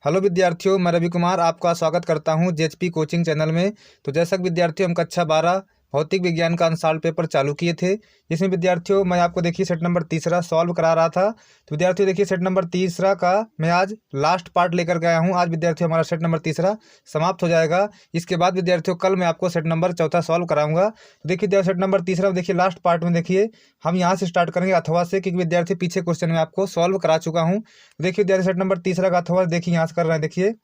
Hello विद्यार्थियों, मैं रवि कुमार आपका स्वागत करता हूं जेएचपी कोचिंग चैनल में। तो जैसा कि विद्यार्थियों हम कक्षा 12 भौतिक विज्ञान का अनसॉल्व पेपर चालू किए थे, जिसमें विद्यार्थियों मैं आपको देखिए सेट नंबर तीसरा सॉल्व करा रहा था। तो विद्यार्थियों देखिए सेट नंबर तीसरा का मैं आज लास्ट पार्ट लेकर के आया हूँ। आज विद्यार्थियों हमारा सेट नंबर तीसरा समाप्त हो जाएगा। इसके बाद विद्यार्थियों कल मैं आपको सेट नंबर चौथा सॉल्व कराऊंगा। तो देखिए विद्यार्थी सेट नंबर तीसरा में देखिए लास्ट पार्ट में देखिए हम यहाँ से स्टार्ट करेंगे अथवा से, क्योंकि विद्यार्थी पीछे क्वेश्चन में आपको सॉल्व करा चुका हूँ। तो देखिए विद्यार्थी सेट नंबर तीसरा का अथवा देखिए यहाँ से कर रहे हैं। देखिए तो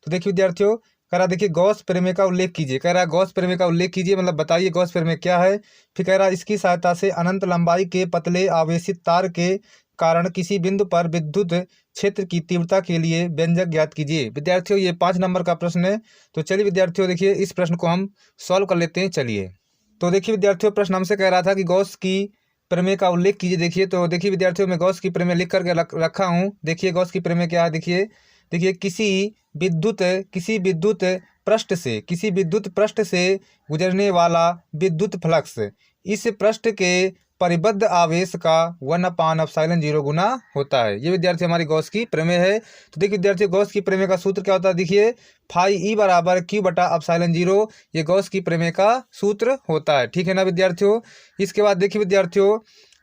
देखिए विद्यार्थियों कह रहा देखिए गॉस प्रमेय का उल्लेख कीजिए। कह रहा गॉस प्रमेय का उल्लेख कीजिए मतलब बताइए गॉस प्रमेय क्या है। फिर कह रहा इसकी सहायता से अनंत लंबाई के पतले आवेशित तार के कारण किसी बिंदु पर विद्युत क्षेत्र की तीव्रता के लिए व्यंजक ज्ञात कीजिए। विद्यार्थियों ये 5 नंबर का प्रश्न है। तो चलिए विद्यार्थियों देखिए इस प्रश्न को हम सॉल्व कर लेते हैं। चलिए तो देखिए विद्यार्थियों प्रश्न हमसे कह रहा था कि गॉस की प्रमेय का उल्लेख कीजिए। देखिए तो देखिए विद्यार्थियों मैं गॉस की प्रमेय लिख करके रखा हूँ। देखिए गॉस की प्रमेय क्या है। देखिए किसी विद्युत पृष्ठ से गुजरने वाला विद्युत फ्लक्स इस पृष्ठ के परिबद्ध आवेश का 1/ε0 गुना होता है। ये विद्यार्थी हमारी गॉस की प्रमेय है। तो देखिए विद्यार्थी गॉस की प्रमेय का सूत्र क्या होता है। देखिए फाई ई बराबर Q/ε0 ये गॉस की प्रमेय का सूत्र होता है। ठीक है ना विद्यार्थियों। इसके बाद देखिए विद्यार्थियों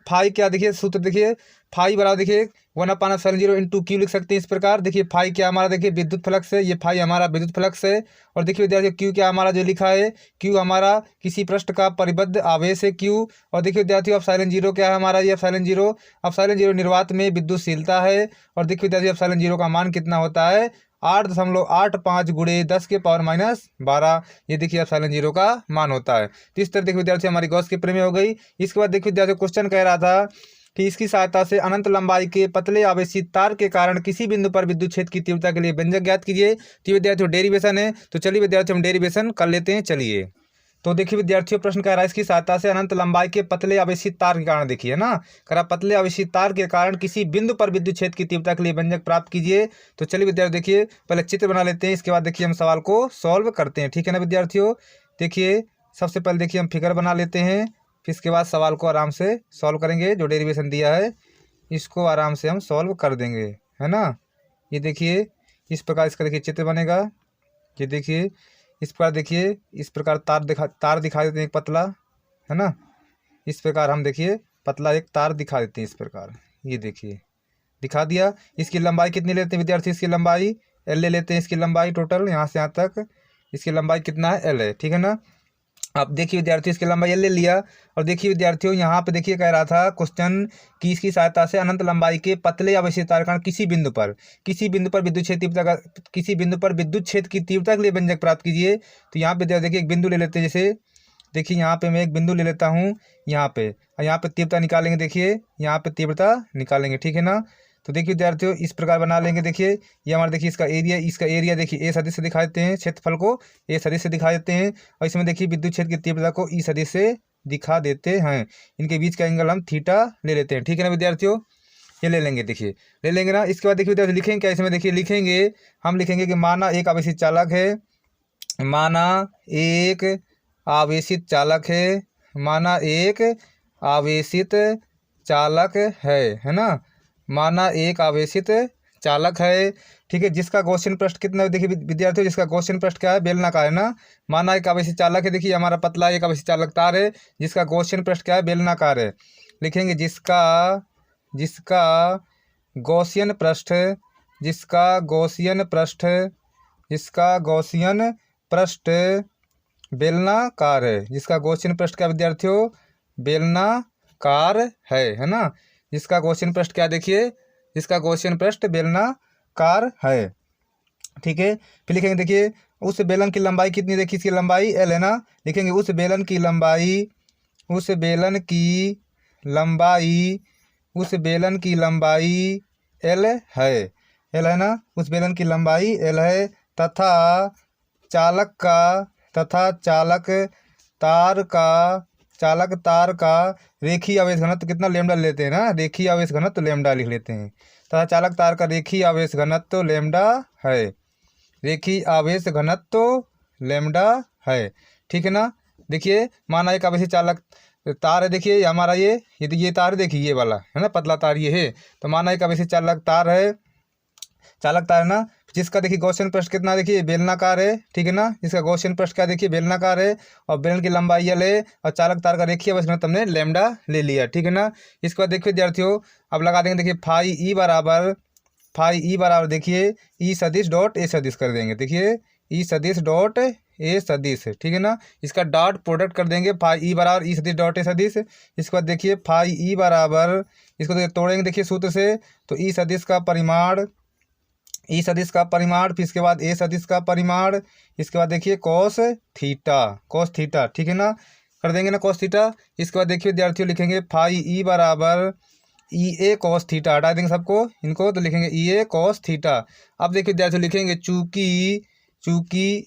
फाई क्या देखिए सूत्र देखिए फाई बराबर देखिए 1/ε0 इंटू क्यू लिख सकते हैं इस प्रकार। देखिए फाई क्या हमारा देखिए विद्युत फ्लक्स है, ये फाई हमारा विद्युत फ्लक्स है। और देखिए विद्यार्थियों क्यू क्या हमारा जो लिखा है, क्यू हमारा किसी पृष्ठ का परिबद्ध आवेश है क्यू। और देखिए विद्यार्थियों ε0 क्या है हमारा, ये ε0 निर्वात में विद्युतशीलता है। और देखिए विद्यार्थियों ε0 का मान कितना होता है 8.85 × 10⁻⁻12। ये देखिए ε0 का मान होता है। तो इस तरह देखिए विद्यार्थी हमारी गॉस की प्रमेय हो गई। इसके बाद देखिए विद्यार्थियों क्वेश्चन कह रहा था कि इसकी सहायता से अनंत लंबाई के पतले आवेशित तार के कारण किसी बिंदु पर विद्युत क्षेत्र की तीव्रता के लिए व्यंजक ज्ञात कीजिए। तो विद्यार्थियों डेरिवेशन है। तो चलिए विद्यार्थियों हम डेरिवेशन कर लेते हैं। चलिए तो देखिए विद्यार्थियों प्रश्न कह रहा है इसकी सहायता से अनंत लंबाई के पतले आवेशित तार के कारण देखिए ना कह रहा पतले आवेशित तार के कारण किसी बिंदु पर विद्युत क्षेत्र की तीव्रता के लिए व्यंजक प्राप्त कीजिए। तो चलिए विद्यार्थी देखिए पहले चित्र बना लेते हैं, इसके बाद देखिए हम सवाल को सॉल्व करते हैं। ठीक है ना विद्यार्थियों। देखिए सबसे पहले देखिए हम फिगर बना लेते हैं, फिर इसके बाद सवाल को आराम से सॉल्व करेंगे। जो डेरिवेशन दिया है इसको आराम से हम सॉल्व कर देंगे, है ना। ये देखिए इस प्रकार इसका देखिए चित्र बनेगा। ये देखिए इस प्रकार देखिए इस प्रकार तार दिखा देते हैं एक पतला, है ना। इस प्रकार हम देखिए पतला एक तार दिखा देते हैं इस प्रकार। ये देखिए दिखा दिया। इसकी लंबाई कितनी लेते हैं विद्यार्थी, इसकी लंबाई L ले लेते हैं। इसकी लंबाई टोटल यहाँ से यहाँ तक इसकी लंबाई कितना है L है। ठीक है ना। अब देखिए विद्यार्थी इसकी लंबाई ले लिया। और देखिए विद्यार्थियों यहाँ पे देखिए कह रहा था क्वेश्चन की इसकी सहायता से अनंत लंबाई के पतले आवेशित तार कारण किसी बिंदु पर विद्युत क्षेत्र की तीव्रता के लिए व्यंजक प्राप्त कीजिए। तो यहाँ पे देखिए एक बिंदु ले लेते हैं। जैसे देखिए यहाँ पे मैं एक बिंदु ले लेता हूँ यहाँ पे तीव्रता निकालेंगे। देखिए यहाँ पे तीव्रता निकालेंगे। ठीक है ना। तो देखिए विद्यार्थियों इस प्रकार बना लेंगे। देखिए ये हमारा देखिए इसका एरिया देखिए ए सदिश से दिखा देते हैं, क्षेत्रफल को ए सदिश से दिखा देते हैं। और इसमें देखिए विद्युत क्षेत्र की तीव्रता को ई सदिश से दिखा देते हैं। इनके बीच का एंगल हम थीटा ले लेते हैं। ठीक है ना विद्यार्थियों। ये ले लेंगे, देखिए ले लेंगे ना। इसके बाद देखिए विद्यार्थी लिखेंगे क्या इसमें, देखिए लिखेंगे कि माना एक आवेशित चालक है, माना एक आवेशित चालक है ना। माना एक आवेशित चालक है। ठीक है। जिसका गॉसियन पृष्ठ कितना है देखिए विद्यार्थियों, जिसका गॉसियन पृष्ठ क्या है बेलनाकार है ना। माना एक आवेशित चालक है। देखिए हमारा पतला एक आवेशित चालक तार है जिसका गॉसियन पृष्ठ क्या है बेलनाकार है। लिखेंगे जिसका गॉसियन पृष्ठ बेलनाकार है। जिसका गॉसियन पृष्ठ क्या विद्यार्थियों बेलनाकार है ना। जिसका गॉसियन पृष्ठ क्या देखिए, जिसका गॉसियन पृष्ठ बेलनाकार है। ठीक है। फिर लिखेंगे देखिए उस बेलन की लंबाई कितनी, देखिए इसकी लंबाई L है ना। लिखेंगे उस बेलन की लंबाई L है ना। उस बेलन की लंबाई L है तथा चालक तार का रेखीय आवेश घनत्व कितना लेमडा लेते हैं ना, रेखीय आवेश घनत्व लेमडा लिख लेते हैं। तथा चालक तार का रेखीय आवेश घनत्व लेमडा है। ठीक है ना। देखिए माना एक आवेशित चालक तार है। देखिए हमारा ये तार देखिए ये वाला है ना पतला तार ये है। तो माना एक आवेशित चालक तार है चालकता है ना, जिसका देखिए गॉसियन पृष्ठ कितना देखिए बेलनाकार है, ठीक है ना, जिसका गॉसियन पृष्ठ क्या देखिए बेलनाकार है और बेलन की लंबाई L है और चालक तार का रेखीय बस तुमने लैम्डा ले लिया, ठीक है ना। इसके बाद देखिए विद्यार्थियों अब लगा देंगे देखिए फाई ई बराबर देखिए ई सदिश डॉट ए सदिश कर देंगे, देखिए ई सदिश डॉट ए सदिश, ठीक है ना। इसका डॉट प्रोडक्ट कर देंगे फाई ई बराबर ई सदिश डॉट ए सदिश। इसके बाद देखिए फाई ई बराबर, इसको तोड़ेंगे देखिए सूत्र से, तो ई सदिश का परिमाण, फिर इसके बाद ए सदिश का परिमाण, इसके बाद देखिए कॉस थीटा, ठीक है ना, कर देंगे ना कॉस थीटा। इसके बाद देखिए विद्यार्थियों लिखेंगे फाई ई बराबर ई ए कॉस थीटा, हटा देंगे सबको इनको, तो लिखेंगे ई ए कॉस थीटा। अब देखिए विद्यार्थियों लिखेंगे चूंकि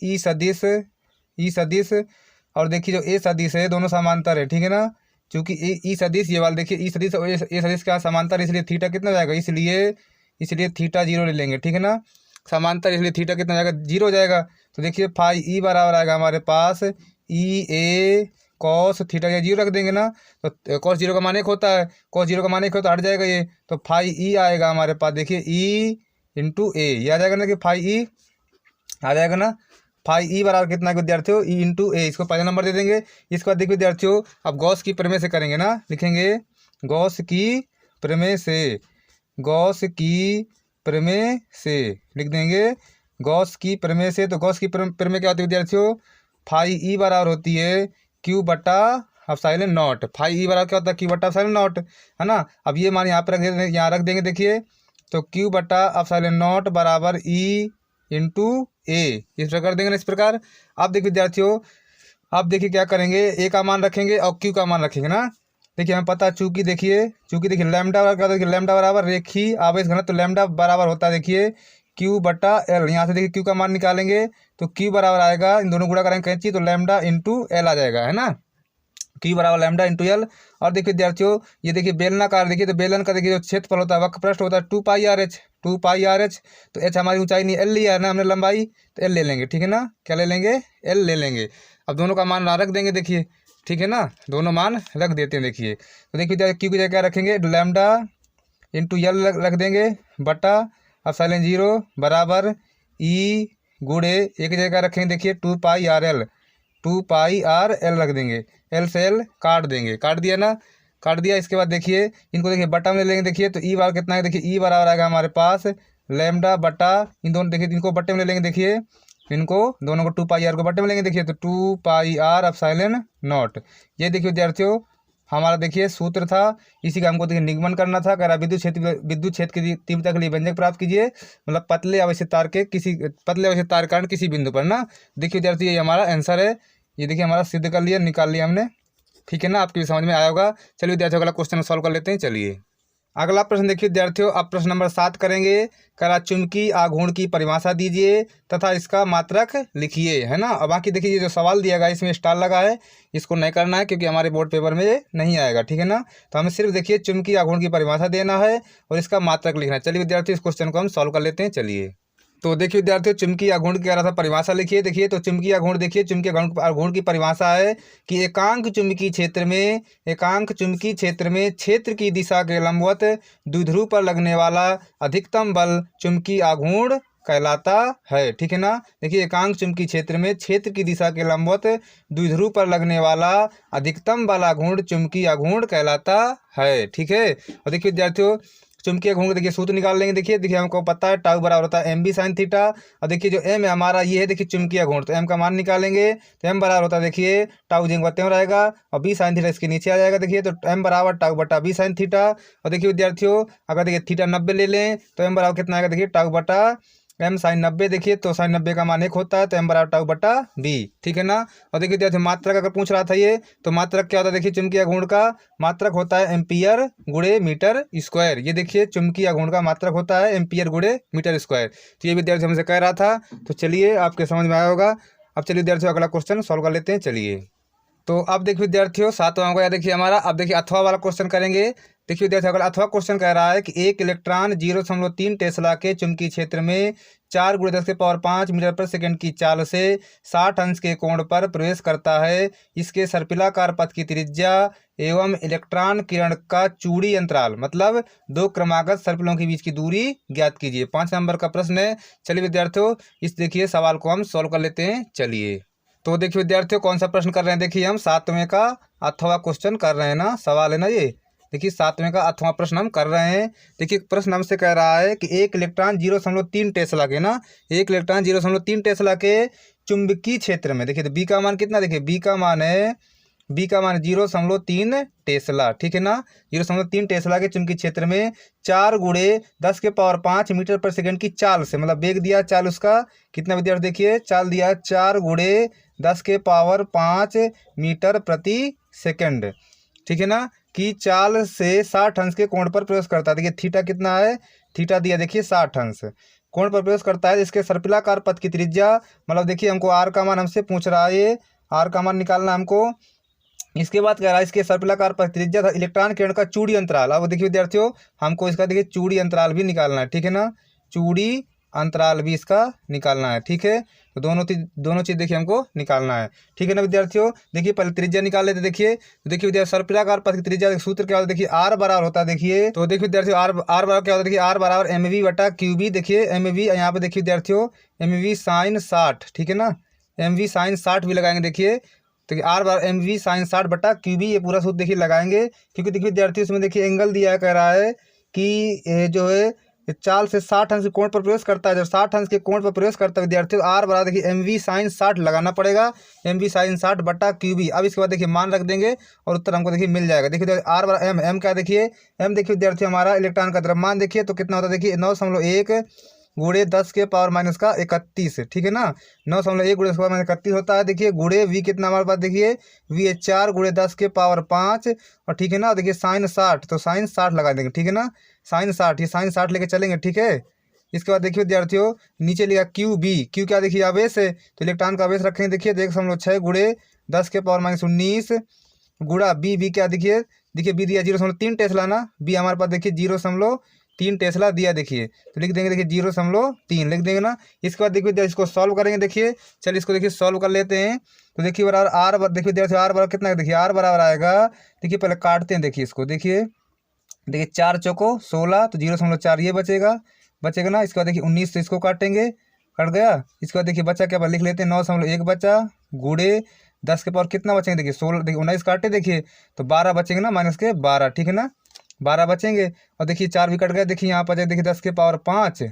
ई सदिश और देखिए जो ए सदिश है दोनों समांतर है, ठीक है ना। चूंकि ई सदिश ये वाला देखिए ई सदिश और ए सदिश का समांतर, इसलिए थीटा कितना हो जाएगा, इसलिए थीटा 0 ले लेंगे, ठीक है ना। समांतर इसलिए थीटा कितना हो जाएगा 0 हो जाएगा। तो देखिए फाई ई बराबर आएगा हमारे पास ई ए कॉस थीटा, या 0 रख देंगे ना, तो कॉस 0 का मान 1 होता है, हट जाएगा ये, तो फाई ई आएगा हमारे पास देखिए ई इंटू ए, ये आ जाएगा ना कि फाई ई आ जाएगा ना। फाई ई बराबर कितना है विद्यार्थियों ई इंटू ए, इसको पहला नंबर दे देंगे। इसके बाद देखिए विद्यार्थियों अब गॉस की प्रमेय से करेंगे ना, लिखेंगे गॉस की प्रमेय से लिख देंगे गॉस की प्रमेय से। तो गॉस की प्रमेय क्या होती है विद्यार्थियों, फाई ई बराबर होती है क्यू बटा एप्सिलॉन नॉट, फाई ई बराबर क्या होता है क्यू बटा एप्सिलॉन नॉट, है ना। अब ये मान यहाँ पर यहाँ रख देंगे देखिए, तो क्यू बटा एप्सिलॉन नॉट बराबर ई इंटू ए, इस प्रकार कर देंगे ना, इस प्रकार। अब देखिए विद्यार्थियों अब देखिए क्या करेंगे, ए का मान रखेंगे और क्यू का मान रखेंगे ना। देखिए हमें पता है चूंकि देखिए लैम्डा बराबर क्या होता है, देखिए लैम्डा बराबर रेखीय आवेश घनत्व, तो लैम्डा बराबर होता है देखिए क्यू बटा एल। यहाँ से देखिए क्यू का मान निकालेंगे तो क्यू बराबर आएगा, इन दोनों गुणा करेंगे कैंची, तो लैम्डा इंटू एल आ जाएगा, है ना, क्यू बराबर लैम्डा इंटू एल। और देखिए विद्यार्थियों ये देखिए बेलनाकार, देखिए तो बेलन का देखिए जो क्षेत्रफल होता है वक्र पृष्ठ होता है 2 पाई आर एच, तो एच हमारी ऊंचाई नहीं एल लिया है ना हमने लंबाई, तो एल ले लेंगे, ठीक है ना, क्या ले लेंगे एल ले लेंगे। अब दोनों का मान रख देंगे देखिए, ठीक है ना, दोनों मान रख देते हैं देखिए। तो देखिए क्यू की जगह क्या रखेंगे लैम्डा इंटू एल रख देंगे बटा एप्सिलॉन 0 बराबर ई गुणे एक जगह रखेंगे देखिए 2 पाई आर एल रख देंगे, एल से एल काट देंगे, काट दिया ना, काट दिया। इसके बाद देखिए इनको देखिए बटा में ले लेंगे देखिए, तो ई बराबर कितना है देखिए ई बराबर आएगा हमारे पास लैम्डा बटा, इन दोनों देखिए इनको बट्टे में ले लेंगे देखिए, इनको दोनों को 2 पाई आर को बट्टे में लेंगे देखिए, तो 2 पाई आर एप्सिलॉन नॉट। ये देखिए विद्यार्थियों हमारा देखिए सूत्र था, इसी का हमको देखिए निगमन करना था। कह रहा विद्युत क्षेत्र की तीव्रता के लिए व्यंजक प्राप्त कीजिए, मतलब पतले आवेशित तार के कारण किसी बिंदु पर ना। देखिए विद्यार्थी ये हमारा आंसर है, ये देखिए हमारा सिद्ध कर लिया, निकाल लिया हमने, ठीक है ना, आपकी समझ में आया होगा। चलिए विद्यार्थियों अगला क्वेश्चन सॉल्व कर लेते हैं। चलिए अगला प्रश्न देखिए विद्यार्थियों, अब प्रश्न नंबर 7 करेंगे। करा चुंबकीय आघूर्ण की परिभाषा दीजिए तथा इसका मात्रक लिखिए, है ना। अब बाकी देखिए ये जो सवाल दिया गया इसमें स्टार लगा है, इसको नहीं करना है क्योंकि हमारे बोर्ड पेपर में नहीं आएगा, ठीक है ना। तो हमें सिर्फ देखिए चुंबकीय आघूर्ण की परिभाषा देना है और इसका मात्रक लिखना है। चलिए विद्यार्थी इस क्वेश्चन को हम सॉल्व कर लेते हैं। चलिए तो देखिए विद्यार्थियों चुंबकीय आघूर्ण की था परिभाषा लिखिए। देखिए तो चुंबकीय आघूर्ण देखिए, चुंबकीय आघूर्ण की परिभाषा है कि एकांक चुंबकीय क्षेत्र में क्षेत्र की दिशा के लंबवत द्विध्रुव पर लगने वाला अधिकतम बल चुंबकीय आघूर्ण कहलाता है, ठीक है ना। देखिए एकांक चुंबकीय क्षेत्र में क्षेत्र की दिशा के लंबवत द्विध्रुव पर लगने वाला अधिकतम बल आघूर्ण चुंबकीय आघूर्ण कहलाता है, ठीक है। और देखिए विद्यार्थियों चुंबकीय आघूर्ण देखिए सूत्र निकाल लेंगे। देखिए हमको पता है टाउ बराबर होता है एम बी साइन थीटा, और देखिए जो एम है हमारा ये है देखिए चुंबकीय आघूर्ण, तो एम का मान निकालेंगे तो एम बराबर होता है देखिए टाउ जिंग बत्ते में रहेगा और बी साइन थीटा इसके नीचे आ जाएगा। देखिए तो एम बराबर टाउ बटा बी साइन थीटा। और देखिए विद्यार्थियों अगर देखिए थीटा 90 ले लें तो एम बराबर कितना आएगा देखिए टाउ बटा एम साइन 90। देखिए तो साइन 90 का मान 1 होता है, तो एम बराबर टाउ बटा बी, ठीक है ना। और देखिए विद्यार्थी मात्रक अगर पूछ रहा था ये, तो मात्रक क्या होता है देखिए चुंबकीय आघूर्ण का मात्रक होता है एम्पियर गुणे मीटर स्क्वायर। ये देखिए चुंबकीय आघूर्ण का मात्रक होता है एम्पियर गुणे मीटर स्क्वायर। तो ये विद्यार्थी हमसे कह रहा था, तो चलिए आपके समझ में आया होगा। अब चलिए विद्यार्थियों अगला क्वेश्चन सॉल्व कर लेते हैं। चलिए तो अब देखिए विद्यार्थियों 7वां होगा, देखिए हमारा अब देखिए अथवा वाला क्वेश्चन करेंगे। देखिए विद्यार्थियों अगला अथवा क्वेश्चन कह रहा है कि एक इलेक्ट्रॉन 0.3 टेस्ला के चुंबकीय क्षेत्र में 4 × 10⁵ मीटर पर सेकंड की चाल से 60 अंश के कोण पर प्रवेश करता है। इसके सर्पिलाकार पथ की त्रिज्या एवं इलेक्ट्रॉन किरण का चूड़ी अंतराल, मतलब दो क्रमागत सर्पिलों के बीच की दूरी ज्ञात कीजिए। 5 नंबर का प्रश्न है। चलिए विद्यार्थियों, इस देखिए सवाल को हम सॉल्व कर लेते हैं। चलिए तो देखिए विद्यार्थियों, कौन सा प्रश्न कर रहे हैं। देखिए हम 7वें का अथवा क्वेश्चन कर रहे हैं ना, सवाल है ना ये। देखिए 7वें का अथवा प्रश्न हम कर रहे हैं। देखिए प्रश्न हमसे कह रहा है कि एक इलेक्ट्रॉन 0.3 टेस्ला के ना, एक इलेक्ट्रॉन 0.3 टेस्ला के चुंबकीय क्षेत्र में, देखिए तो बी का मान कितना, देखिए बी का मान है 0.3 टेस्ला, ठीक है ना। 0.3 टेस्ला के चुंबकीय क्षेत्र में 4 × 10⁵ मीटर पर सेकंड की चाल से, मतलब वेग दिया चाल उसका कितना विद्यार्थी, देखिए चाल दिया 4 × 10⁵ मीटर प्रति सेकंड, ठीक है ना, की चाल से 60 अंश के कोण पर प्रवेश करता है। देखिए थीटा कितना है, थीटा दिया देखिए 60 अंश कोण पर प्रवेश करता है। इसके सर्पिलाकार पथ की त्रिज्या, मतलब देखिए हमको आर का मान हमसे पूछ रहा है, ये आर का मान निकालना है हमको। इसके बाद कह रहा है इसके सर्पिलाकार पथ त्रिज्या था इलेक्ट्रॉन किरण का चूड़ी अंतराल। अब देखिए विद्यार्थियों, हमको इसका देखिए चूड़ी अंतराल भी निकालना है, ठीक है ना, चूड़ी अंतराल भी इसका निकालना है, ठीक है। तो दोनों चीज़ देखिए हमको निकालना है, ठीक है ना विद्यार्थियों। देखिए पहले त्रिज्या निकाल लेते। देखिए तो देखिए विद्यार्थी सर्पिलाकार पथ की त्रिज्या सूत्र क्या होता है, देखिए आर बराबर होता है। देखिए तो देखिए विद्यार्थियों आर बराबर क्या होता है, देखिए आर बराबर mv/qb। देखिए mv यहाँ पे देखिए विद्यार्थियों mv sin 60, ठीक है ना, mv sin 60 भी लगाएंगे। देखिए तो आर बराबर mv sin 60/qb, ये पूरा सूत्र देखिए लगाएंगे, क्योंकि देखिए विद्यार्थियों इसमें देखिए एंगल दिया है, कह रहा है कि जो है चाल से 60 अंश के कोण पर प्रवेश करता है। जब 60 अंश के कोण पर प्रवेश करता है विद्यार्थियों, आर बराबर देखिए mv sin 60 लगाना पड़ेगा, mv sin 60/qb। अब इसके बाद देखिए मान रख देंगे और उत्तर हमको देखिए मिल जाएगा। देखिए आर बराबर m क्या, देखिए m देखिए विद्यार्थियों हमारा इलेक्ट्रॉन का द्रव्यमान, देखिए तो कितना होता है, देखिए 9.1 × 10⁻31, ठीक है ना, 9.1 × 10⁻31 होता है। देखिए गुणे v कितना हमारे पास, देखिए v है 4 × 10⁵, और ठीक है ना, देखिए साइन 60, तो साइन 60 लगा देंगे, ठीक है ना, साइन 60, ये साइन 60 लेके चलेंगे, ठीक है। इसके बाद देखिए विद्यार्थियों नीचे लिखा क्यू बी, क्यू क्या देखिए आवेश है, तो इलेक्ट्रॉन का आवेश रखेंगे। देखिए 1.6 × 10⁻19 गुणा बी क्या देखिए बी दिया 0.3 टेस्ला ना, बी हमारे पास देखिए 0.3 टेस्ला दिया। देखिए तो लिख देंगे, देखिए 0.3 लिख देंगे ना। इसके बाद देखिए इसको सॉल्व करेंगे। देखिए चलिए इसको देखिए सॉल्व कर लेते हैं। तो देखिए बराबर आर, देखिए विद्यार्थी आर बराबर कितना, देखिए आर बराबर आएगा, देखिए पहले काटते हैं, देखिए इसको देखिए 4 चौको 16, तो 0.4 ये बचेगा ना। इसके बाद देखिए 19 से इसको काटेंगे, कट गया। इसके बाद देखिए बचा क्या, लिख लेते हैं 9.1 बचा, गुणे 10 के पावर कितना बचेंगे, देखिए 16, देखिए 19 काटे, देखिए तो 12 बचेंगे ना, -12, ठीक है ना, 12 बचेंगे। और देखिए 4 भी कट गया, देखिए यहाँ पर देखिए 10⁵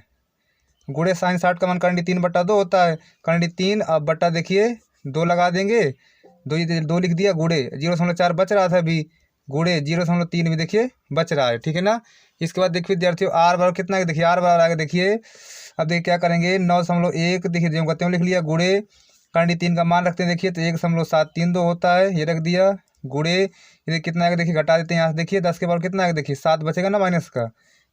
गुणे साइन 60 का मान करंट 3/2 होता है, करंट 3 अब बटा देखिए 2 लगा देंगे, 2 लिख दिया, गुणे 0.4 बच रहा था अभी, गुणे 0.3 भी देखिए बच रहा है, ठीक है ना। इसके बाद देखिए विद्यार्थियों आर बराबर कितना है, देखिए आर बराबर आएगा, देखिए अब देखिए क्या करेंगे 9.1, देखिए जो कहते हैं लिख लिया, गुणे करंट 3 का मान रखते हैं। देखिए तो 1.732 होता है, ये रख दिया, गुणे ये कितना आएगा, देखिए घटा देते हैं यहाँ से, देखिए 10 के पावर कितना आएगा, देखिए 7 बचेगा ना माइनस का।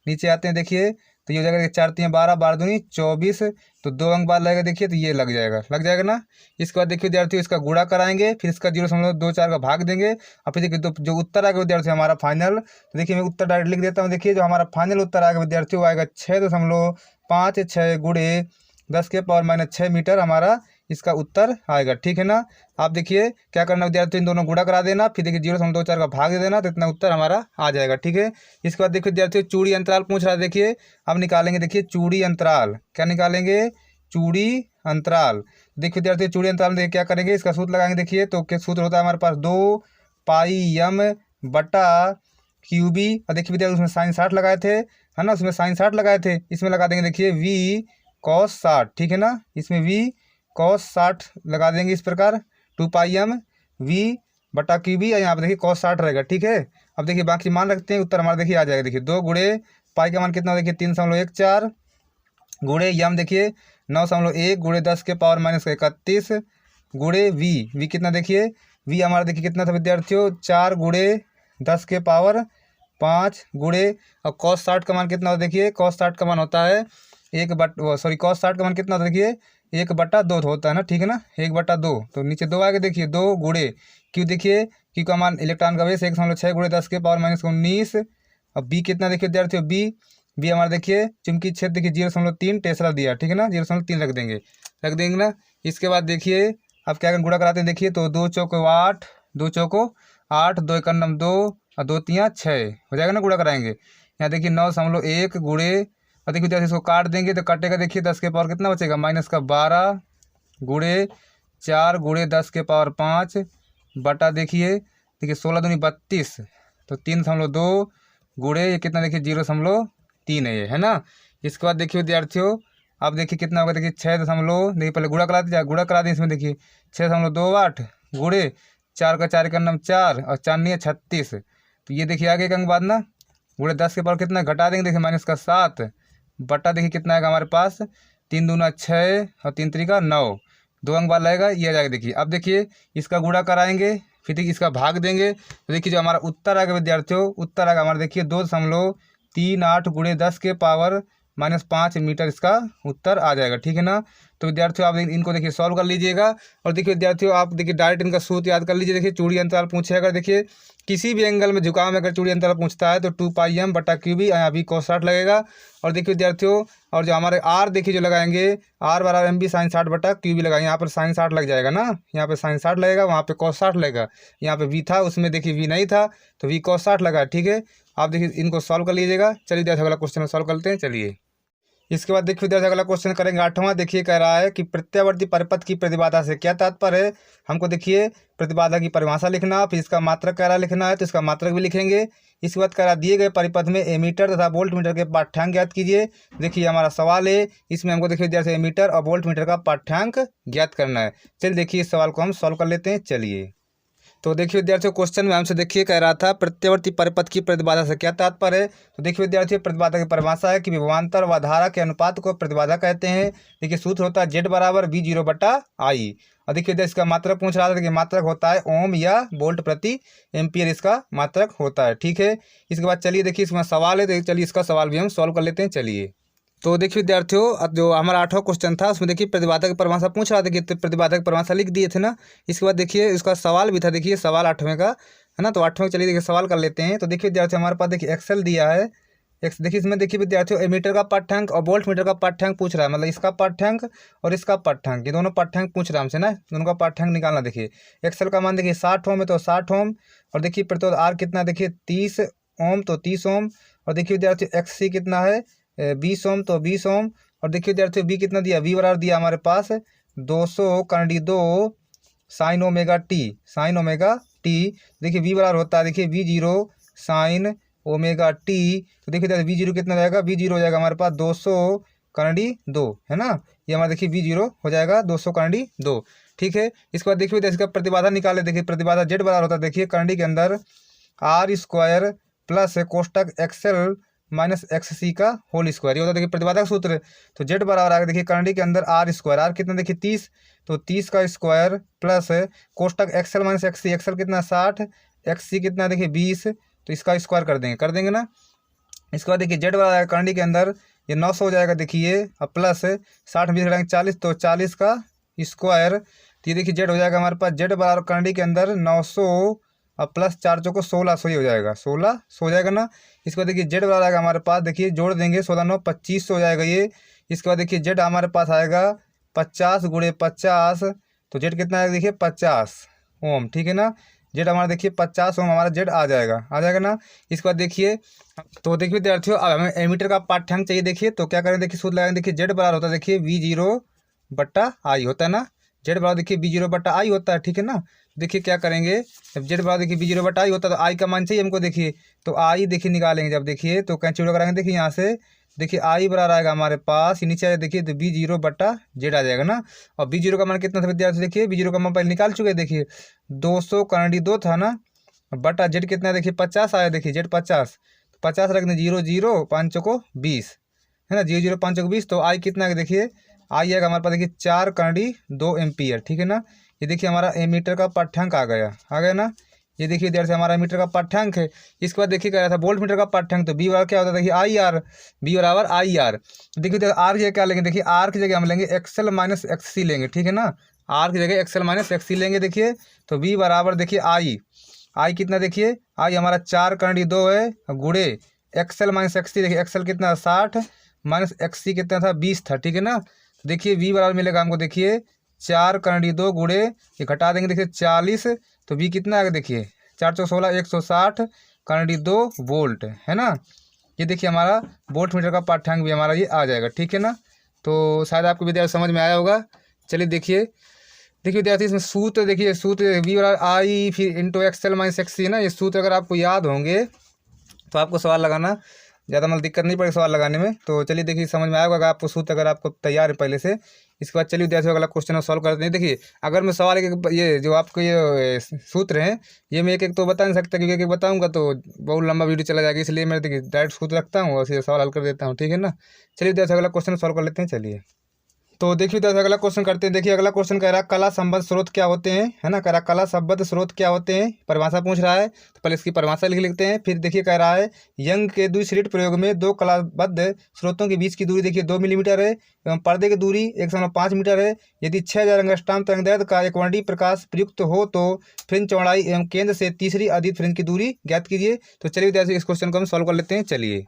नीचे आते हैं देखिए तो ये हो जाएगा 4 3 12, 12 दूनी 24, तो 2 अंक बाद लगेगा, देखिए तो ये लग जाएगा ना। इसके बाद देखिए विद्यार्थियों इसका गुणा कराएंगे, फिर इसका 0.24 का भाग देंगे, और फिर देखिए तो जो उत्तर आएगा विद्यार्थी हमारा फाइनल, तो देखिए मैं उत्तर डायरेक्ट लिख देता हूँ। देखिए जो हमारा फाइनल उत्तर आएगा विद्यार्थियों आएगा 6.56 गुणे 10⁻6 मीटर हमारा इसका उत्तर आएगा, ठीक है ना। आप देखिए क्या करना विद्यार्थियों, इन दोनों गुणा करा देना, फिर देखिए 0.24 का भाग दे देना, तो इतना उत्तर हमारा आ जाएगा, ठीक है। इसके बाद देखिए विद्यार्थियों चूड़ी अंतराल पूछ रहा है। देखिए अब निकालेंगे, देखिए चूड़ी अंतराल क्या निकालेंगे, चूड़ी अंतराल। देखिए विद्यार्थियों चूड़ी अंतराल में क्या करेंगे, इसका सूत्र लगाएंगे। देखिए तो क्या सूत्र होता है हमारे पास 2πm/qb, और देखिए विद्यार्थी उसमें साइन 60 लगाए थे, है ना, उसमें साइन 60 लगाए थे, इसमें लगा देंगे देखिए v cos 60, ठीक है ना, इसमें v cos 60 लगा देंगे इस प्रकार 2πm/v/qb, यहाँ पर देखिए cos 60 रहेगा, ठीक है। अब देखिए बाकी मान रखते हैं, उत्तर हमारा देखिए आ जाएगा। देखिए 2 गुणे पाई का मान कितना, देखिए 3.14 गुणे यम देखिए 9.1 गुणे 10⁻31 गुणे v कितना, देखिए v हमारा देखिए कितना था विद्यार्थियों 4 गुणे 10⁵ गुणे, और cos 60 का मान कितना होता है, देखिए cos 60 का मान होता है cos 60 का मान कितना होता है, देखिए 1/2 होता है ना, ठीक है ना, 1/2, तो नीचे 2 आएगा। देखिए 2 गुणे क्यों, देखिए क्यू का मान इलेक्ट्रॉन का वेस 1.6 गुणे 10⁻19, अब बी कितना देखिए विद्यार्थियों, बी हमारा देखिए चुंबकीय क्षेत्र देखिए 0.3 टेस्ला दिया, ठीक है ना, 0.3 रख देंगे ना। इसके बाद देखिए अब क्या गुणा कराते हैं, देखिए तो 2 चौको 8, 2 चौको 8, 2 एकम 2 और 2 तियाँ 6 हो जाएगा ना, गुणा कराएंगे। यहाँ देखिए 9.1 गुणे और देखिए जैसे इसको काट देंगे तो कटेगा, देखिए 10 के पावर कितना बचेगा -12 गुणे 4 गुणे 10 के पावर 5 बटा देखिए 16 दूनी 32 तो 3.2 गुणे ये कितना देखिए 0.3 है ये, है ना। इसके बाद देखिए विद्यार्थियों अब देखिए कितना होगा, देखिए 6 दशमलव देखिए पहले गुणा करा दीजिए, गुणा करा दें इसमें देखिए 6.28 गुणे 4 का 4 का 4 और 4 नहीं 36 तो ये देखिए आगे का अंक बाद ना गुणे 10 के पावर कितना घटा देंगे, देखिए -7 बटा देखिए कितना आएगा हमारे पास 3 दूना 6 और 3 त्रिका 9, 2 अंक बाद लगेगा ये आ जाएगा। देखिए अब देखिए इसका गुणा कराएंगे, फिर देखिए इसका भाग देंगे तो देखिए जो हमारा उत्तर आएगा विद्यार्थियों, उत्तर आएगा हमारा देखिए 2.38 गुणे 10 के पावर -5 मीटर इसका उत्तर आ जाएगा, ठीक है ना। तो विद्यार्थियों आप इनको देखिए सॉल्व कर लीजिएगा और देखिए विद्यार्थियों आप देखिए डायरेक्ट इनका सूत्र याद कर लीजिए। देखिए चूड़ी अंतराल पूछे अगर देखिए किसी भी एंगल में झुकाव में अगर चूड़ी अंतराल पूछता है तो 2πm बटा क्यूबी यहाँ भी cos 60 लगेगा। और देखिए विद्यार्थियों और जो हमारे आर देखिए जो लगाएंगे आर बराबर एम बी साइन 60 बटा क्यूबी लगाएंगे, यहाँ पर साइन 60 लग जाएगा ना, यहाँ पे साइन 60 लगेगा, वहाँ पे cos 60 लगेगा, यहाँ पे वी था उसमें देखिए वी नहीं था तो वी cos 60 लगा, ठीक है। आप देखिए इनको सॉल्व कर लीजिएगा। चलिए विद्यार्थी अगला क्वेश्चन सॉल्व करते हैं। चलिए इसके बाद देखिए विद्यार्थी अगला क्वेश्चन करेंगे 8वां। देखिए कह रहा है कि प्रत्यावर्ती परिपथ की प्रतिबाधा से क्या तात्पर्य है। हमको देखिए प्रतिबाधा की परिभाषा लिखना, फिर इसका मात्रक कह रहा लिखना है तो इसका मात्रक भी लिखेंगे। इसके बाद कह रहा दिए गए परिपथ में एमीटर तथा वोल्ट मीटर के पाठ्यांक ज्ञात कीजिए। देखिए हमारा सवाल है, इसमें हमको देखिए विद्यार्थी एमीटर और वोल्ट मीटर का पाठ्यांक ज्ञात करना है। चलिए देखिए इस सवाल को हम सॉल्व कर लेते हैं। चलिए तो देखिए विद्यार्थियों क्वेश्चन में हमसे देखिए कह रहा था प्रत्यावर्ती परिपथ की प्रतिबाधा से क्या तात्पर्य है। तो देखिए विद्यार्थियों प्रतिबाधा की परिभाषा है कि विभवांतर व धारा के अनुपात को प्रतिबाधा कहते हैं। देखिए सूत्र होता है Z बराबर V0 बटा I। और देखिए इसका मात्रक पूछ रहा था, देखिए मात्रक होता है ओम या वोल्ट प्रति एम्पियर, इसका मात्रक होता है, ठीक है। इसके बाद चलिए देखिए इसमें सवाल है तो चलिए इसका सवाल भी हम सॉल्व कर लेते हैं। चलिए तो देखिए विद्यार्थियों अब जो हमारा 8वां क्वेश्चन था उसमें देखिए प्रतिबाधा की परिभाषा पूछ रहा था कि प्रतिबाधा की परिभाषा लिख दिए थे ना। इसके बाद देखिए इसका सवाल भी था, देखिए सवाल 8वें का है ना, तो 8वें चलिए देखिए सवाल कर लेते हैं। तो देखिए विद्यार्थियों हमारे पास देखिए एक्सेल दिया है, देखिए इसमें देखिए विद्यार्थियों एमीटर का पाठ्यांक और वोल्ट मीटर का पाठ्यांक पूछ रहा है, मतलब इसका पाठ्यांक और इसका पाठ्यांक, ये दोनों पाठ्यांक पूछ रहा है हमसे ना, दोनों का पाठ्यांक निकालना। देखिए एक्सेल का मान देखिए 60 ओम है तो 60 ओम और देखिए प्रतिरोध आर कितना देखिए 30 ओम तो 30 ओम और देखिए विद्यार्थियों एक्स सी कितना है 20 ओम तो 20 ओम और देखिए विद्यार्थियों बी कितना दिया, वी बराबर दिया हमारे पास 200/2 साइन ओमेगा टी। देखिए वी बराबर होता है देखिए V0 साइन ओमेगा टी। तो देखिए V0 कितना जाएगा, V0 हो जाएगा हमारे पास 200/2 है ना, ये हमारा देखिए V0 हो जाएगा 200/2, ठीक है। इसके बाद देखिए इसका प्रतिबाधा निकाले। देखिए प्रतिबाधा Z बराबर होता है देखिए करंडी के अंदर R² प्लस कोष्टक XL माइनस XC का होल स्क्वायर, ये होता है देखिए प्रतिबाधा का सूत्र। तो Z बराबर आएगा देखिए करंडी के अंदर R², R कितना देखिए 30 तो 30 का स्क्वायर प्लस कोष्टक XL माइनस XC, XL कितना 60, XC कितना देखिए 20 तो इसका स्क्वायर कर देंगे ना। इसके बाद देखिए Z बराबर आएगा करंडी के अंदर ये 900 हो जाएगा देखिए और प्लस 60 20 घटाएंगे 40 तो 40 का स्क्वायर। तो ये देखिए Z हो जाएगा हमारे पास Z बराबर करंडी के अंदर 900 और प्लस 4 चौको 1600 ही हो जाएगा, 1600 हो जाएगा ना। इसके बाद देखिए Z बराबर आएगा हमारे पास देखिए जोड़ देंगे 16 9 2500 हो जाएगा ये। इसके बाद देखिए Z हमारे पास आएगा 50 गुणे 50 तो Z कितना आएगा देखिए 50 ओम, ठीक है ना। Z हमारा देखिए 50 ओम हमारा Z आ जाएगा ना। इसके बाद देखिए तो देखिए विद्यार्थियों अब हमें एमीटर का पाठ्यांक चाहिए। देखिए तो क्या करें, देखिए सूत्र लगाएंगे। देखिए Z बराबर होता है देखिए V0 बटा I होता है ना, Z बराबर देखिए V0 बटा I होता है, ठीक है ना। देखिए क्या करेंगे, जब Z बराबर देखिए V0 बटा I होता है तो I का मान चाहिए हमको। देखिए तो I देखिए निकालेंगे जब देखिए तो कैंची उड़ा कराएंगे। देखिए यहाँ से देखिए I बराबर आएगा हमारे पास नीचे आएगा देखिए तो V0 बटा Z आ जाएगा ना। और V0 का मान कितना था विद्यार्थी, देखिए V0 का मान पहले निकाल चुके हैं। देखिए 200/2 था ना बटा Z कितना देखिए 50 आया, देखिए Z 50 रखने 0 0 5 चौको 20 है ना, 0 0 5 चौको 20 तो I कितना है देखिए I आएगा हमारे पास देखिए 4/2 एम्पियर, ठीक है ना। ये देखिए हमारा एमीटर का पाठ्यांक आ गया ना। ये देखिए विद्यार्थी हमारा एमीटर का पाठ्यांक है। इसके बाद देखिए कह रहा था वोल्ट मीटर का पाठ्यांक, तो बी बराबर क्या होता है देखिए IR, बी बराबर IR। देखिए आर की जगह क्या लेंगे, देखिए आर की जगह हम लेंगे XL माइनस XC लेंगे, ठीक है ना। आर की जगह XL माइनस XC लेंगे। देखिए तो बी बराबर देखिए I कितना देखिए I हमारा 4/2 है गुणे एक्सएल माइनस एक्ससी, देखिए एक्सएल कितना 60 माइनस एक्ससी कितना था 20 था, ठीक है ना। तो देखिए वी बराबर मिलेगा हमको, देखिए 4 करंडी 2 गुणे ये घटा देंगे, देखिए 40, तो वी कितना आएगा, देखिए 4 चौक 16 160 करंडी 2 वोल्ट, है ना। ये देखिए हमारा वोल्ट मीटर का पाठ्यांक भी हमारा ये आ जाएगा, ठीक है ना। तो शायद आपको विद्यार्थी समझ में आया होगा। चलिए देखिए विद्यार्थी इसमें सूत्र देखिए, सूत्र वी बराबर आई फिर इंटू एक्सएल माइनस एक्ससी है ना। ये सूत्र अगर आपको याद होंगे तो आपको सवाल लगाना ज़्यादा मतलब दिक्कत नहीं पड़ेगी सवाल लगाने में। तो चलिए देखिए समझ में आएगा अगर आपको सूत्र अगर आपको तैयार है पहले से। इसके बाद चलिए विद्यार्थियों अगला क्वेश्चन सॉल्व करते हैं। देखिए अगर मैं सवाल ये जो आपको ये सूत्र हैं ये मैं एक एक तो बता नहीं सकता, क्योंकि एक एक बताऊँगा तो बहुत लंबा वीडियो चला जाएगा, इसलिए मैं देखिए डायरेक्ट सूत्र रखता हूँ और फिर सवाल हल कर देता हूँ, ठीक है ना। चलिए विद्यार्थियों अगला क्वेश्चन सॉल्व कर लेते हैं। चलिए तो देखिए विद्यार्थी अगला क्वेश्चन करते हैं। देखिए अगला क्वेश्चन कह रहा है कला संबद्ध स्रोत क्या होते हैं, है ना। कह रहा है कला संबद्ध स्रोत क्या होते हैं, परिभाषा पूछ रहा है। तो पहले इसकी परिभाषा लिख लेते हैं। फिर देखिए कह रहा है यंग के द्विसरिट प्रयोग में दो कलाबद्ध स्रोतों के बीच की दूरी देखिए 2 मिलीमीटर है एवं पर्दे की दूरी 1.5 मीटर है। यदि 6000 एंगस्ट्रॉम तरंगदैर्घ्य का एक वर्णीय प्रकाश प्रयुक्त हो तो फ्रिंज चौड़ाई एवं केंद्र से तीसरी अधिक फ्रिंज की दूरी ज्ञात कीजिए। तो चलिए विद्यार्थी इस क्वेश्चन को हम सॉल्व कर लेते हैं। चलिए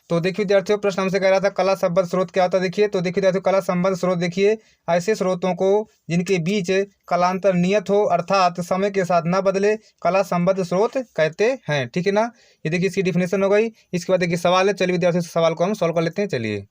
तो देखिए विद्यार्थियों प्रश्न हमसे कह रहा था कला संबद्ध स्रोत क्या होता है। देखिए तो देखिए विद्यार्थियों कला संबद्ध स्रोत देखिए ऐसे स्रोतों को जिनके बीच कालांतर नियत हो अर्थात समय के साथ न बदले कला संबद्ध स्रोत कहते हैं, ठीक है ना। ये देखिए इसकी डिफिनेशन हो गई। इसके बाद देखिए सवाल है, चलिए विद्यार्थियों सवाल को हम सॉल्व कर लेते हैं। चलिए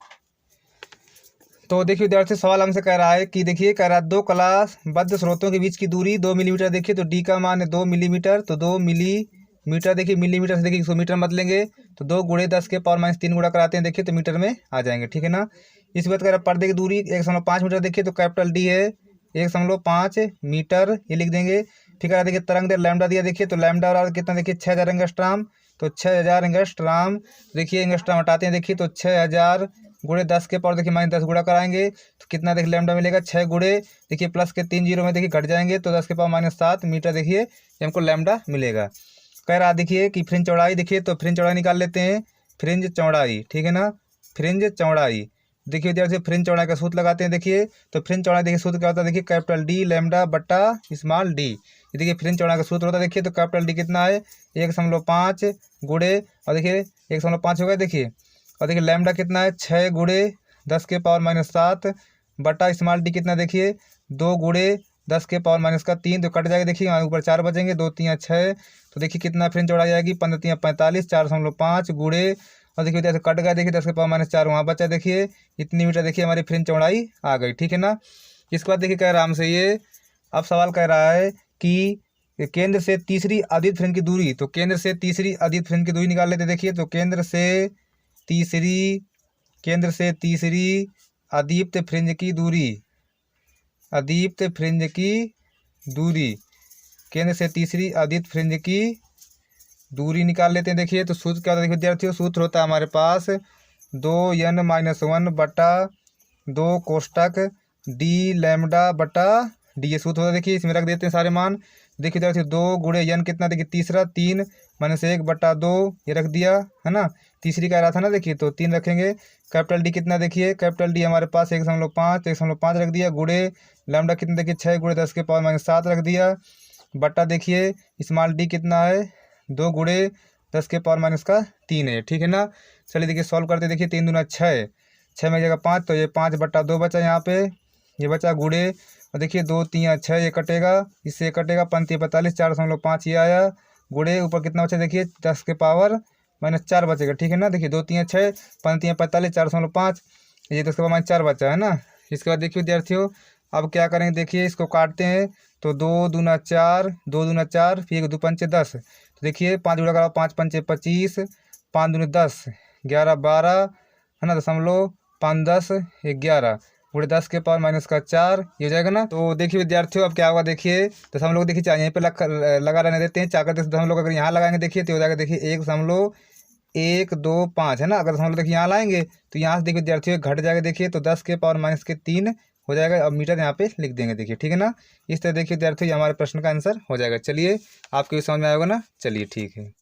तो देखिए विद्यार्थी सवाल हमसे कह रहा है कि देखिए कह रहा है दो कलाबद्ध स्रोतों के बीच की दूरी 2 मिलीमीटर। देखिए तो डी का मान है 2 मिलीमीटर, तो 2 मिलीमीटर देखिए मिलीमीटर से देखिए 100 मीटर मत लेंगे तो 2 गुणे 10 के पावर -3 गुणा कराते हैं देखिए तो मीटर में आ जाएंगे, ठीक है ना। इस बात कह रहा है पर्दे की दूरी 1.5 मीटर देखिए तो कैपिटल डी है 1.5 मीटर ये लिख देंगे। ठीक है देखिए तरंग दे लैम्डा दिया देखिए तो लैम्डा और कितना देखिए 6000 एंगस्ट्रॉम, तो 6000 एंगस्ट्रॉम देखिए एंगस्ट्रॉम हटाते हैं देखिए तो 6000 गुणे 10 के पावर देखिए -10 गुणा कराएंगे तो कितना देखिए लैम्डा मिलेगा 6 गुणे देखिए प्लस के 3 जीरो में देखिए घट जाएंगे तो 10 के पावर -7 मीटर देखिए हमको लैम्डा मिलेगा। कह रहा देखिए कि फ्रिंज चौड़ाई देखिए तो फ्रिंज चौड़ाई निकाल लेते हैं। फ्रिंज चौड़ाई ठीक है ना, फ्रिंज चौड़ाई देखिए विद्यार्थी फ्रिंज चौड़ाई का सूत्र लगाते हैं। देखिए तो फ्रिंज चौड़ाई देखिए सूत्र क्या होता है देखिए कैपिटल डी लैम्डा बटा स्मॉल डी। ये देखिए फ्रिंज चौड़ाई का सूत्र होता है देखिए तो कैपिटल डी कितना है 1.5 गुणे और देखिए 1.5 हो गया देखिए और देखिए लैम्डा कितना है 6 गुणे 10 के पावर -7 बटा स्मॉल डी कितना देखिए 2 गुणे 10 के पावर -3 तो कट जाएगा देखिए यहाँ ऊपर 4 बचेंगे 2 3 6 तो देखिए कितना फ्रिंज चौड़ाई आएगी 15 3 45 4.5 गुणे और देखिए जैसे कट गया देखिए 10 के पावर -4 वहाँ बचा देखिए इतनी मीटर देखिए हमारी फ्रिंज चौड़ाई आ गई, ठीक है ना। इसके बाद देखिए कह रहा है हमसे ये अब सवाल कह रहा है कि केंद्र से तीसरी अधिक फ्रिंज की दूरी, तो केंद्र से तीसरी अधिक फ्रिंज की दूरी निकाल लेते देखिए तो केंद्र से तीसरी अदीप्त फ्रिंज की दूरी, अदीप्त फ्रिंज की दूरी केंद्र से तीसरी अदीप्त फ्रिंज की दूरी निकाल लेते हैं। देखिए तो सूत्र क्या होता है विद्यार्थियों, सूत्र होता है हमारे पास 2n-1 बटा 2 कोष्टक डी लैम्डा बटा डी ये सूत्र होता है। देखिए इसमें रख देते हैं सारे मान। देखिए विद्यार्थियों 2 गुणे n कितना देखिए तीसरा 3 -1 बटा 2 ये रख दिया है ना। तीसरी कह रहा था ना देखिए तो 3 रखेंगे। कैपिटल डी कितना देखिए कैपिटल डी हमारे पास 1.5 रख दिया गुणे लैम्डा कितना देखिए 6 गुणे 10 के पावर -7 रख दिया बटा देखिए स्मॉल डी कितना है 2 गुणे 10 के पावर -3 है, ठीक है ना। चलिए देखिए सॉल्व करते देखिए 3 दूना 6 6 में जगह 5 तो ये 5 बटा 2 बचा यहाँ पे ये बचा गुणे और देखिए 2 3 6 ये कटेगा इससे कटेगा 5 45 4.5 ये आया गुणे ऊपर कितना बचा देखिए 10 के पावर -4 बचेगा, ठीक है ना। देखिए 2 3 6 5 3 45 4.5 ये 10 के पावर -4 बचा है ना। इसके बाद देखिए विद्यार्थियों अब क्या करेंगे देखिए इसको काटते हैं तो 2 दूना 4 2 दूना 4 फिर 1 2 5 10 तो देखिए 5 गुणा करा 5 5 25 5 दूनी 10 11 12 है ना 5 10 11 गुणे 10 के पावर -4 ये हो जाएगा ना। तो देखिए विद्यार्थियों अब क्या होगा देखिए दशमलव देखिए चाहे यहीं पे लगा रहने देते हैं चाकर दशमलव अगर यहाँ लगाएंगे देखिए तो हो जाएगा देखिए 1.125 है ना। अगर दशमलव देखिए यहाँ लाएंगे तो यहाँ से देखिए विद्यार्थियों घट जाएगा देखिए तो 10 के पावर -3 हो जाएगा। अब मीटर यहाँ पे लिख देंगे देखिए, ठीक है ना। इस तरह देखिए विद्यार्थियों हमारे प्रश्न का आंसर हो जाएगा। चलिए आपके समझ में आएगा ना, चलिए ठीक है।